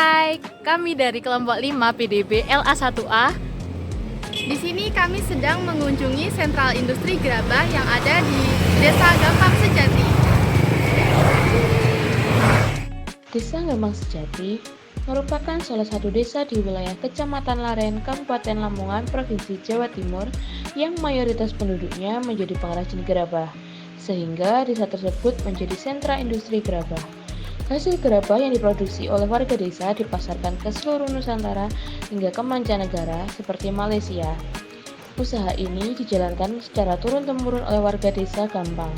Hai, kami dari kelompok 5 PDB LA1A. Di sini kami sedang mengunjungi sentral industri gerabah yang ada di Desa Gampang Sejati. Desa Gampang Sejati merupakan salah satu desa di wilayah Kecamatan Laren, Kabupaten Lamongan, Provinsi Jawa Timur yang mayoritas penduduknya menjadi pengrajin gerabah, sehingga desa tersebut menjadi sentra industri gerabah. Hasil gerabah yang diproduksi oleh warga desa dipasarkan ke seluruh Nusantara hingga ke mancanegara seperti Malaysia. Usaha ini dijalankan secara turun-temurun oleh warga desa Gampang.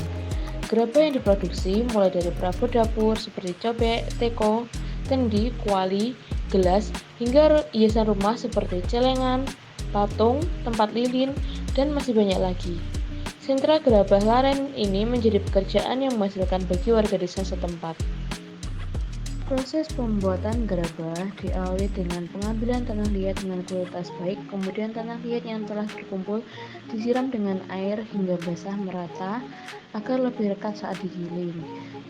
Gerabah yang diproduksi mulai dari perabot dapur seperti cobek, teko, kendi, kuali, gelas, hingga hiasan rumah seperti celengan, patung, tempat lilin, dan masih banyak lagi. Sentra gerabah Laren ini menjadi pekerjaan yang menghasilkan bagi warga desa setempat. Proses pembuatan gerabah diawali dengan pengambilan tanah liat dengan kualitas baik, kemudian tanah liat yang telah terkumpul disiram dengan air hingga basah merata agar lebih rekat saat digiling.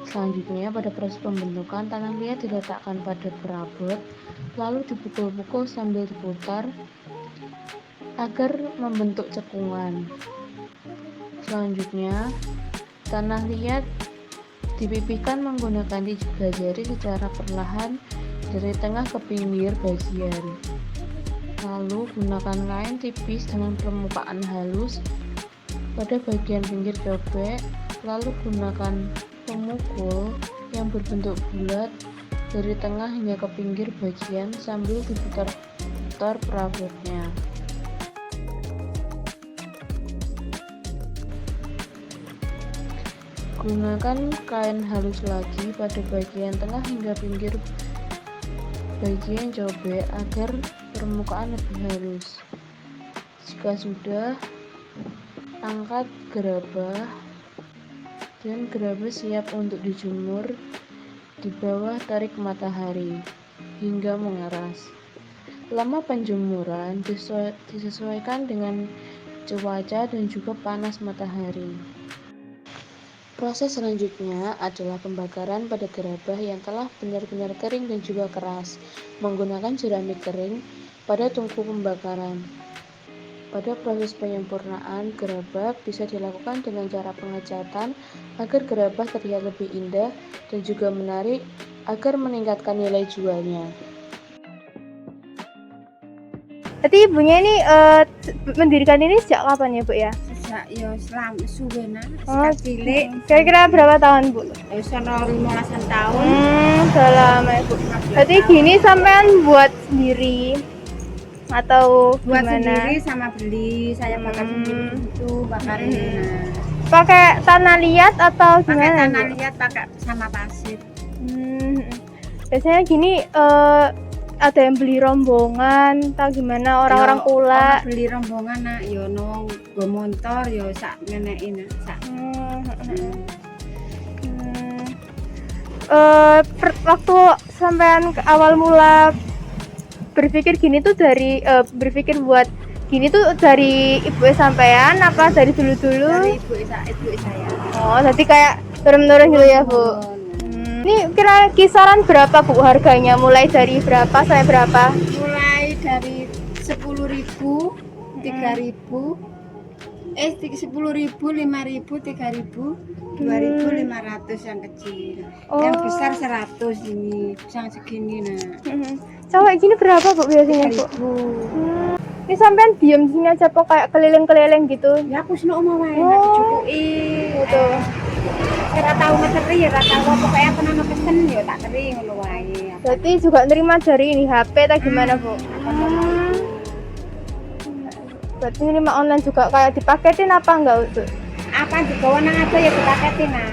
Selanjutnya, pada proses pembentukan, tanah liat diletakkan pada perabot, lalu dipukul-pukul sambil diputar agar membentuk cekungan. Selanjutnya, tanah liat dipipihkan menggunakan 3 jari secara perlahan dari tengah ke pinggir bagian. Lalu gunakan kain tipis dengan permukaan halus pada bagian pinggir cobek. Lalu gunakan pemukul yang berbentuk bulat dari tengah hingga ke pinggir bagian sambil diputar-putar perabotnya. Gunakan kain halus lagi pada bagian tengah hingga pinggir bagian cobek agar permukaan lebih halus. Jika sudah, angkat gerabah dan gerabah siap untuk dijemur di bawah terik matahari hingga mengeras. Lama penjemuran disesuaikan dengan cuaca dan juga panas matahari. Proses selanjutnya adalah pembakaran pada gerabah yang telah benar-benar kering dan juga keras menggunakan jerami kering pada tungku pembakaran. Pada proses penyempurnaan gerabah bisa dilakukan dengan cara pengecatan agar gerabah terlihat lebih indah dan juga menarik agar meningkatkan nilai jualnya. Berarti ibunya ini mendirikan ini sejak kapan ya, Bu ya? Ya selama suwena sejak cilik. Kira-kira berapa tahun, Bu? Ya sono 15 tahun. Sudah lama ya, Bu. Berarti gini sampean buat sendiri atau Buat gimana? sendiri sama beli, saya bakar sendiri itu bakarin. Pakai tanah liat atau Pakai gimana? tanah Bu? liat, pakai sama pasir. Biasanya gini ada yang beli rombongan atau gimana orang-orang pula. Orang beli rombongan nak, yo no go motor yo sak ngenekin sak. Waktu sampean ke awal mula berpikir gini tuh dari berpikir buat gini tuh dari ibu sampean apa dari dulu-dulu? Dari ibu saya. Oh, jadi kayak turun-turun gitu ya, Bu. Ini kira kisaran berapa, Bu, harganya? Mulai dari berapa sampai berapa? Mulai dari 10.000, 3.000, 10.000, 5.000, 3.000, 2.500 yang kecil. Yang besar 100 ini, yang segini Cowok gini berapa, Bu, biasanya, Bu? 3.000. Ini sampean diem sini aja kok kayak keliling-keliling gitu. Ya aku seneng omah wae nek dicukuki. Gitu. Ora tau ngeteri, ora tau pokoke aku nang pesen ya tak teri ngono wae. Berarti juga nerima dari ini HP atau gimana, Bu? Berarti nerima online juga kayak dipaketin apa enggak, Bu? Apa dibawa nang aja ya dipaketin nah.